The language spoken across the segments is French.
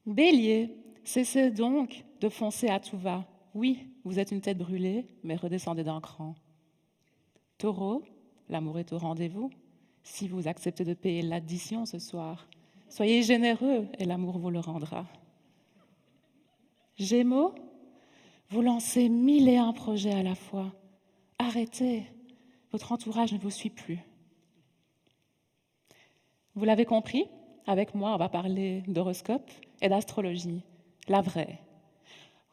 Bélier, cessez donc de foncer à tout va. Oui, vous êtes une tête brûlée, mais redescendez d'un cran. Taureau, l'amour est au rendez-vous. Si vous acceptez de payer l'addition ce soir, soyez généreux et l'amour vous le rendra. Gémeaux, vous lancez 1001 projets à la fois. Arrêtez, votre entourage ne vous suit plus. Vous l'avez compris, avec moi, on va parler d'horoscope et d'astrologie, la vraie.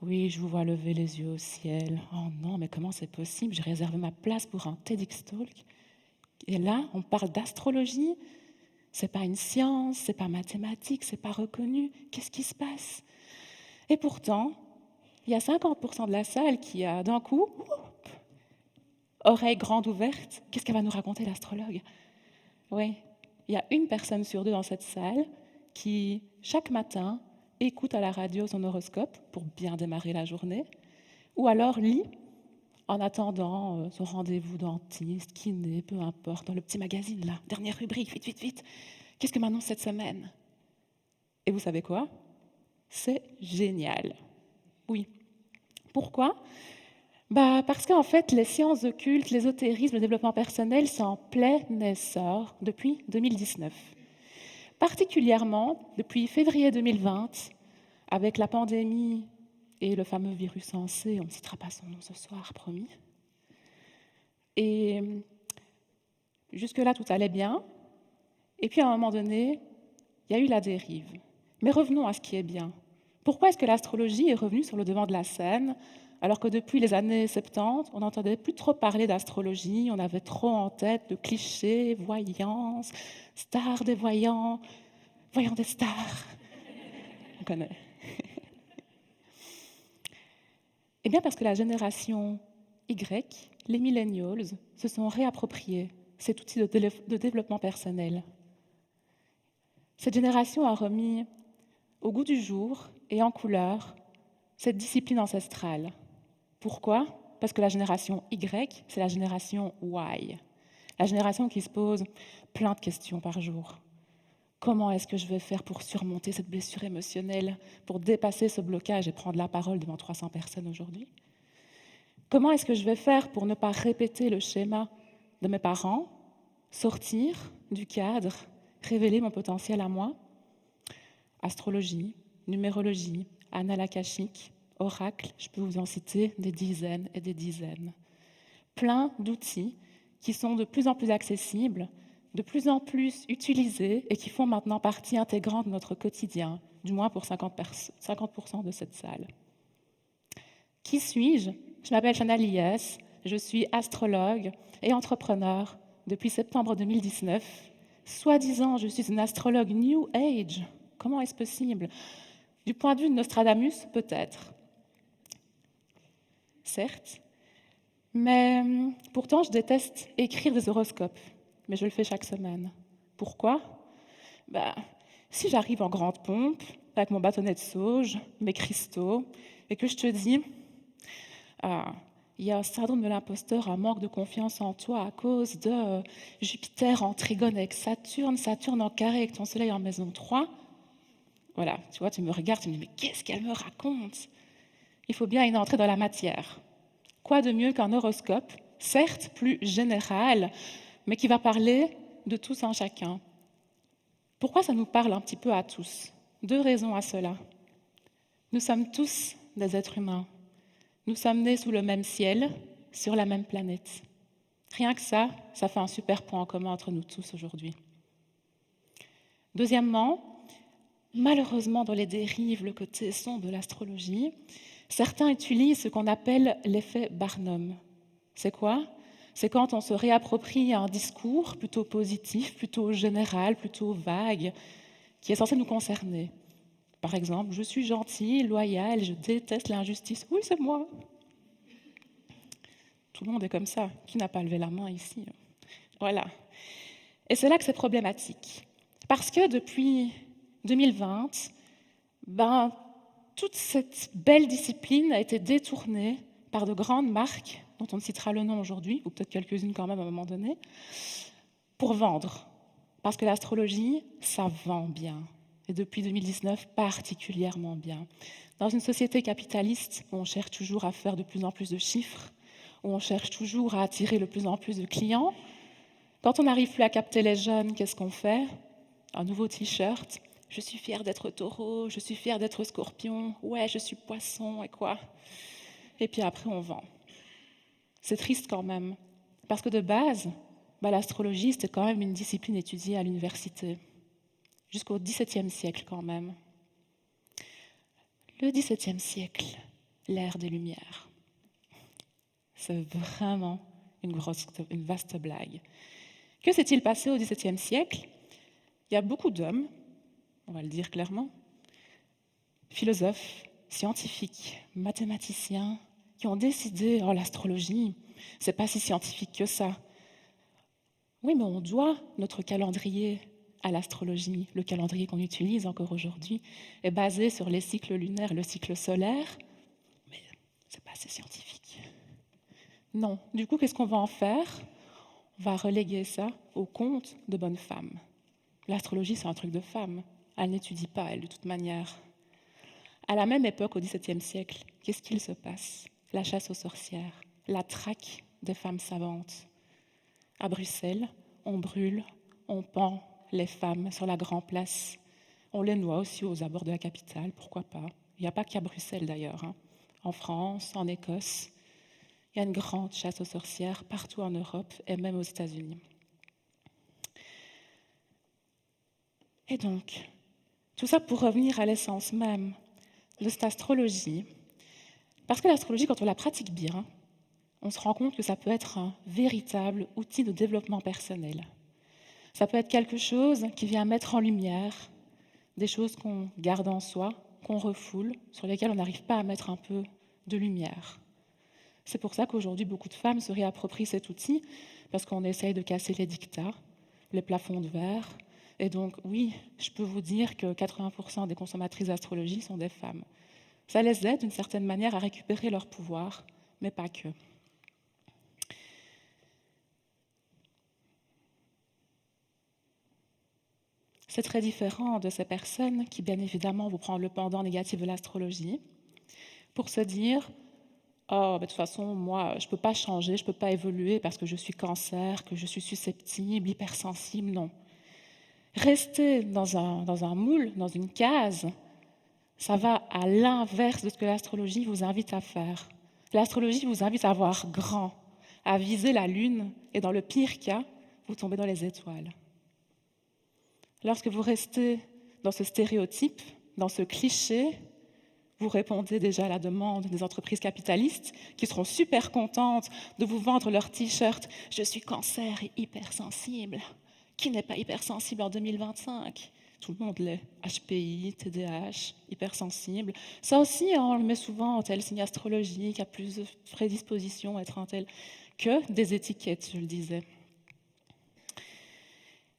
Oui, je vous vois lever les yeux au ciel. Oh non, mais comment c'est possible? J'ai réservé ma place pour un TEDx Talk. Et là, on parle d'astrologie. C'est pas une science, c'est pas mathématique, c'est pas reconnu. Qu'est-ce qui se passe? Et pourtant, il y a 50% de la salle qui a d'un coup, oreille grande ouverte, qu'est-ce qu'elle va nous raconter l'astrologue? Oui, il y a une personne sur deux dans cette salle qui, chaque matin, écoute à la radio son horoscope pour bien démarrer la journée, ou alors lit en attendant son rendez-vous dentiste, kiné, peu importe, dans le petit magazine là, dernière rubrique, vite, vite, vite. Qu'est-ce que m'annonce cette semaine? Et vous savez quoi? C'est génial. Oui. Pourquoi? Parce qu'en fait, les sciences occultes, l'ésotérisme, le développement personnel, c'est en plein essor depuis 2019. Particulièrement depuis février 2020, avec la pandémie et le fameux virus en C, on ne citera pas son nom ce soir, promis. Et jusque-là, tout allait bien. Et puis, à un moment donné, il y a eu la dérive. Mais revenons à ce qui est bien. Pourquoi est-ce que l'astrologie est revenue sur le devant de la scène, alors que depuis les années 70, on n'entendait plus trop parler d'astrologie, on avait trop en tête de clichés, voyance, stars des voyants, voyants des stars. On connaît. Eh bien, parce que la génération Y, les millennials, se sont réappropriés cet outil de développement personnel. Cette génération a remis au goût du jour et en couleur cette discipline ancestrale. Pourquoi? Parce que la génération Y, c'est la génération Y, la génération qui se pose plein de questions par jour. Comment est-ce que je vais faire pour surmonter cette blessure émotionnelle, pour dépasser ce blocage et prendre la parole devant 300 personnes aujourd'hui? Comment est-ce que je vais faire pour ne pas répéter le schéma de mes parents, sortir du cadre, révéler mon potentiel à moi? Astrologie, numérologie, annales akashiques, oracle, je peux vous en citer des dizaines et des dizaines. Plein d'outils qui sont de plus en plus accessibles, de plus en plus utilisés et qui font maintenant partie intégrante de notre quotidien, du moins pour 50% de cette salle. Qui suis-je? Je m'appelle Chantal Liès, je suis astrologue et entrepreneur depuis septembre 2019. Soi-disant, je suis une astrologue New Age. Comment est-ce possible? Du point de vue de Nostradamus, peut-être. Certes, mais pourtant, je déteste écrire des horoscopes, mais je le fais chaque semaine. Pourquoi? Si j'arrive en grande pompe, avec mon bâtonnet de sauge, mes cristaux, et que je te dis il y a un syndrome de l'imposteur, un manque de confiance en toi à cause de Jupiter en trigone avec Saturne, Saturne en carré avec ton soleil en maison 3. Voilà, tu vois, tu me regardes, tu me dis, mais qu'est-ce qu'elle me raconte? Il faut bien y entrer dans la matière. Quoi de mieux qu'un horoscope, certes plus général, mais qui va parler de tous en chacun? Pourquoi ça nous parle un petit peu à tous? 2 raisons à cela. Nous sommes tous des êtres humains. Nous sommes nés sous le même ciel, sur la même planète. Rien que ça fait un super point en commun entre nous tous aujourd'hui. Deuxièmement, malheureusement, dans les dérives, le côté sombre de l'astrologie, certains utilisent ce qu'on appelle l'effet Barnum. C'est quoi? C'est quand on se réapproprie un discours plutôt positif, plutôt général, plutôt vague, qui est censé nous concerner. Par exemple, je suis gentil, loyal, je déteste l'injustice. Oui, c'est moi. Tout le monde est comme ça. Qui n'a pas levé la main ici? Voilà. Et c'est là que c'est problématique. Parce que depuis 2020, toute cette belle discipline a été détournée par de grandes marques, dont on ne citera le nom aujourd'hui, ou peut-être quelques-unes quand même à un moment donné, pour vendre. Parce que l'astrologie, ça vend bien. et depuis 2019 particulièrement bien. Dans une société capitaliste où on cherche toujours à faire de plus en plus de chiffres, où on cherche toujours à attirer de plus en plus de clients, quand on n'arrive plus à capter les jeunes, qu'est-ce qu'on fait? Un nouveau t-shirt. Je suis fière d'être taureau, je suis fière d'être scorpion, ouais, je suis poisson et quoi. Et puis après, on vend. C'est triste quand même, parce que de base, l'astrologie, c'était quand même une discipline étudiée à l'université, jusqu'au XVIIe siècle quand même. Le XVIIe siècle, l'ère des Lumières. C'est vraiment une vaste blague. Que s'est-il passé au XVIIe siècle? Il y a beaucoup d'hommes, on va le dire clairement, philosophes, scientifiques, mathématiciens, qui ont décidé, oh l'astrologie, c'est pas si scientifique que ça. Oui, mais on doit notre calendrier à l'astrologie. Le calendrier qu'on utilise encore aujourd'hui est basé sur les cycles lunaires, le cycle solaire, mais c'est pas assez scientifique. Non. Du coup, qu'est-ce qu'on va en faire? On va reléguer ça au conte de bonnes femmes. L'astrologie, c'est un truc de femme. Elle n'étudie pas, elle, de toute manière. À la même époque, au XVIIe siècle, qu'est-ce qu'il se passe? La chasse aux sorcières, la traque des femmes savantes. À Bruxelles, on brûle, on pend les femmes sur la Grand Place. On les noie aussi aux abords de la capitale, pourquoi pas. Il n'y a pas qu'à Bruxelles d'ailleurs. En France, en Écosse, il y a une grande chasse aux sorcières partout en Europe et même aux États-Unis. Et donc, tout ça pour revenir à l'essence même de cette astrologie. Parce que l'astrologie, quand on la pratique bien, on se rend compte que ça peut être un véritable outil de développement personnel. Ça peut être quelque chose qui vient mettre en lumière des choses qu'on garde en soi, qu'on refoule, sur lesquelles on n'arrive pas à mettre un peu de lumière. C'est pour ça qu'aujourd'hui, beaucoup de femmes se réapproprient cet outil, parce qu'on essaye de casser les dictats, les plafonds de verre. Et donc, oui, je peux vous dire que 80% des consommatrices d'astrologie sont des femmes. Ça les aide d'une certaine manière à récupérer leur pouvoir, mais pas que. C'est très différent de ces personnes qui, bien évidemment, vont prendre le pendant négatif de l'astrologie pour se dire « Oh, de toute façon, moi, je ne peux pas changer, je ne peux pas évoluer parce que je suis cancer, que je suis susceptible, hypersensible. » Non. Rester dans un moule, dans une case, ça va à l'inverse de ce que l'astrologie vous invite à faire. L'astrologie vous invite à voir grand, à viser la lune, et dans le pire cas, vous tombez dans les étoiles. Lorsque vous restez dans ce stéréotype, dans ce cliché, vous répondez déjà à la demande des entreprises capitalistes qui seront super contentes de vous vendre leur t-shirt « Je suis cancer et hypersensible ». Qui n'est pas hypersensible en 2025? Tout le monde l'est. HPI, TDAH, hypersensible. Ça aussi, on le met souvent en tel signe astrologique, à plus de prédisposition à être un tel que des étiquettes, je le disais.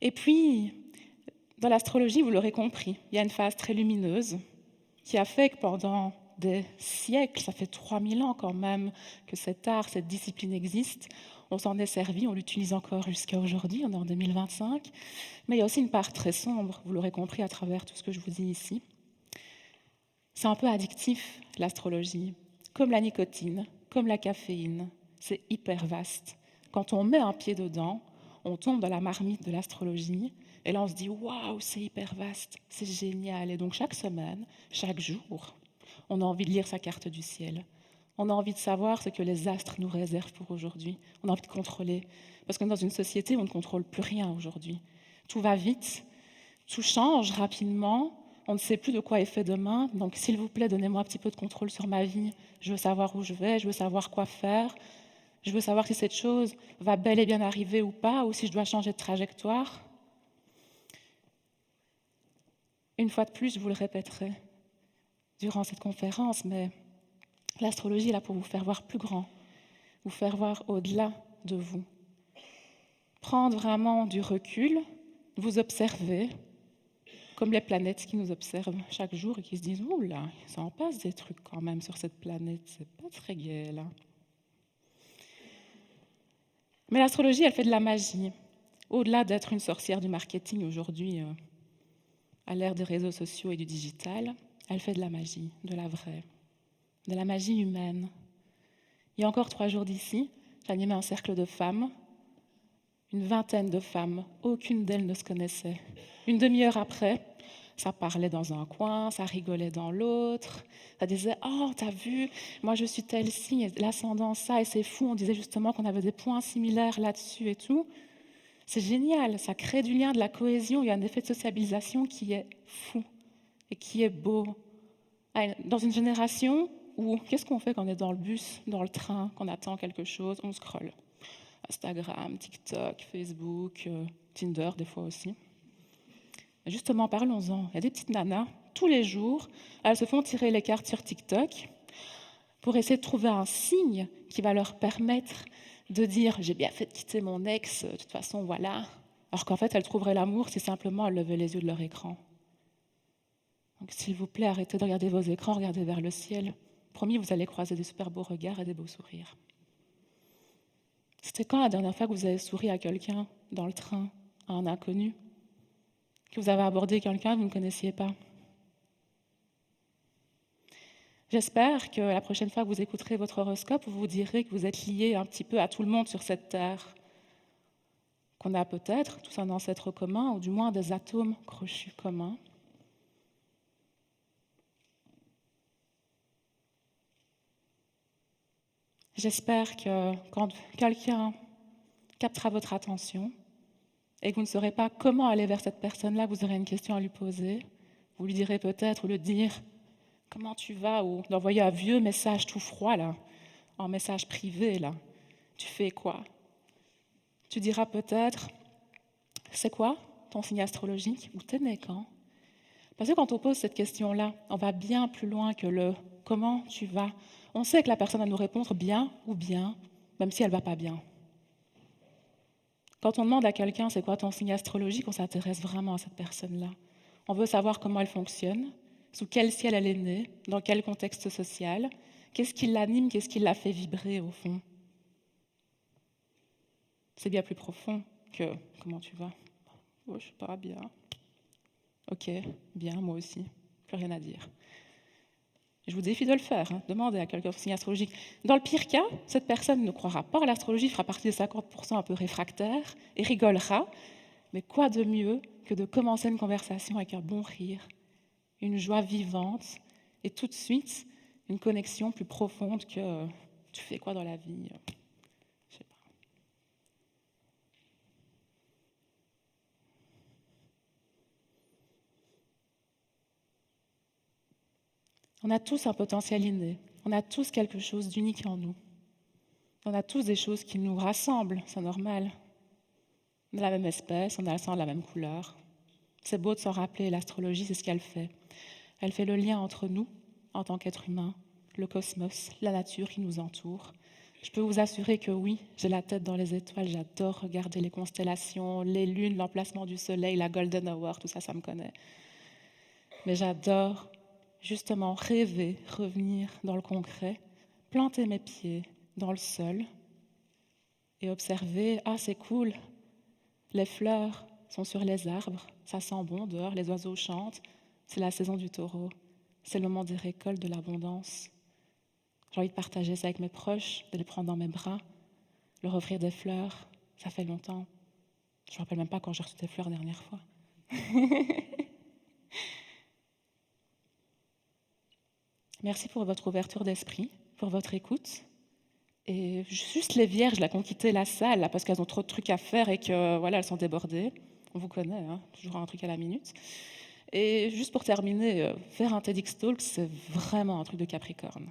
Et puis, dans l'astrologie, vous l'aurez compris, il y a une phase très lumineuse qui a fait que pendant des siècles, ça fait 3000 ans quand même que cet art, cette discipline existe, on s'en est servi, on l'utilise encore jusqu'à aujourd'hui, on est en 2025, mais il y a aussi une part très sombre, vous l'aurez compris à travers tout ce que je vous dis ici. C'est un peu addictif, l'astrologie, comme la nicotine, comme la caféine, c'est hyper vaste. Quand on met un pied dedans, on tombe dans la marmite de l'astrologie, et là on se dit « Waouh, c'est hyper vaste, c'est génial !» Et donc chaque semaine, chaque jour, on a envie de lire sa carte du ciel. On a envie de savoir ce que les astres nous réservent pour aujourd'hui. On a envie de contrôler. Parce que dans une société, on ne contrôle plus rien aujourd'hui. Tout va vite, tout change rapidement, on ne sait plus de quoi est fait demain. Donc s'il vous plaît, donnez-moi un petit peu de contrôle sur ma vie. Je veux savoir où je vais, je veux savoir quoi faire. Je veux savoir si cette chose va bel et bien arriver ou pas, ou si je dois changer de trajectoire. Une fois de plus, je vous le répéterai durant cette conférence, mais l'astrologie est là pour vous faire voir plus grand, vous faire voir au-delà de vous. Prendre vraiment du recul, vous observer, comme les planètes qui nous observent chaque jour et qui se disent « Ouh là, ça en passe des trucs quand même sur cette planète, c'est pas très gai là ». Mais l'astrologie, elle fait de la magie. Au-delà d'être une sorcière du marketing aujourd'hui, à l'ère des réseaux sociaux et du digital, elle fait de la magie, de la vraie, de la magie humaine. Il y a encore 3 jours d'ici, j'animais un cercle de femmes, une vingtaine de femmes, aucune d'elles ne se connaissait. Une demi-heure après, ça parlait dans un coin, ça rigolait dans l'autre, ça disait « Oh, t'as vu, moi je suis tel signe, l'ascendant ça, et c'est fou, on disait justement qu'on avait des points similaires là-dessus et tout. » C'est génial, ça crée du lien, de la cohésion, il y a un effet de sociabilisation qui est fou et qui est beau. Dans une génération où, qu'est-ce qu'on fait quand on est dans le bus, dans le train, qu'on attend quelque chose? On scrolle. Instagram, TikTok, Facebook, Tinder des fois aussi. Et justement, parlons-en. Il y a des petites nanas, tous les jours, elles se font tirer les cartes sur TikTok pour essayer de trouver un signe qui va leur permettre de dire « j'ai bien fait de quitter mon ex, de toute façon, voilà ». Alors qu'en fait, elles trouveraient l'amour si simplement elles levaient les yeux de leur écran. Donc s'il vous plaît, arrêtez de regarder vos écrans, regardez vers le ciel. Promis, vous allez croiser des super beaux regards et des beaux sourires. C'était quand la dernière fois que vous avez souri à quelqu'un dans le train, à un inconnu? Que vous avez abordé quelqu'un que vous ne connaissiez pas? J'espère que la prochaine fois que vous écouterez votre horoscope, vous vous direz que vous êtes lié un petit peu à tout le monde sur cette terre, qu'on a peut-être tous un ancêtre commun, ou du moins des atomes crochus communs. J'espère que quand quelqu'un captera votre attention et que vous ne saurez pas comment aller vers cette personne-là, vous aurez une question à lui poser. Vous lui direz peut-être, ou le dire « Comment tu vas ?» ou d'envoyer un vieux message tout froid, là, un message privé, là. « Tu fais quoi ?» Tu diras peut-être « C'est quoi ton signe astrologique ?» ou « T'es né quand ?» Parce que quand on pose cette question-là, on va bien plus loin que le « Comment tu vas ?» On sait que la personne va nous répondre bien ou bien, même si elle ne va pas bien. Quand on demande à quelqu'un « C'est quoi ton signe astrologique ?» on s'intéresse vraiment à cette personne-là. On veut savoir comment elle fonctionne, sous quel ciel elle est née, dans quel contexte social, qu'est-ce qui l'anime, qu'est-ce qui la fait vibrer au fond. C'est bien plus profond que « Comment tu vas ?» Oh, je ne sais pas, bien. Ok, bien, moi aussi, plus rien à dire. Je vous défie de le faire, hein. Demandez à quelqu'un son signe astrologique. Dans le pire cas, cette personne ne croira pas à l'astrologie, fera partie des 50% un peu réfractaires et rigolera. Mais quoi de mieux que de commencer une conversation avec un bon rire, une joie vivante et tout de suite une connexion plus profonde que tu fais quoi dans la vie? Je sais pas. On a tous un potentiel inné, on a tous quelque chose d'unique en nous. On a tous des choses qui nous rassemblent, c'est normal. On a la même espèce, on a le sang de la même couleur. C'est beau de s'en rappeler, l'astrologie, c'est ce qu'elle fait. Elle fait le lien entre nous, en tant qu'être humain, le cosmos, la nature qui nous entoure. Je peux vous assurer que oui, j'ai la tête dans les étoiles, j'adore regarder les constellations, les lunes, l'emplacement du soleil, la golden hour, tout ça, ça me connaît. Mais j'adore justement rêver, revenir dans le concret, planter mes pieds dans le sol et observer, ah c'est cool, les fleurs sont sur les arbres, ça sent bon dehors, les oiseaux chantent, c'est la saison du taureau, c'est le moment des récoltes, de l'abondance. J'ai envie de partager ça avec mes proches, de les prendre dans mes bras, leur offrir des fleurs, ça fait longtemps. Je ne me rappelle même pas quand j'ai reçu des fleurs la dernière fois. Merci pour votre ouverture d'esprit, pour votre écoute. Et juste les vierges là, qui ont quitté la salle là, parce qu'elles ont trop de trucs à faire et que voilà, elles sont débordées. On vous connaît, hein, toujours un truc à la minute. Et juste pour terminer, faire un TEDx Talk, c'est vraiment un truc de Capricorne.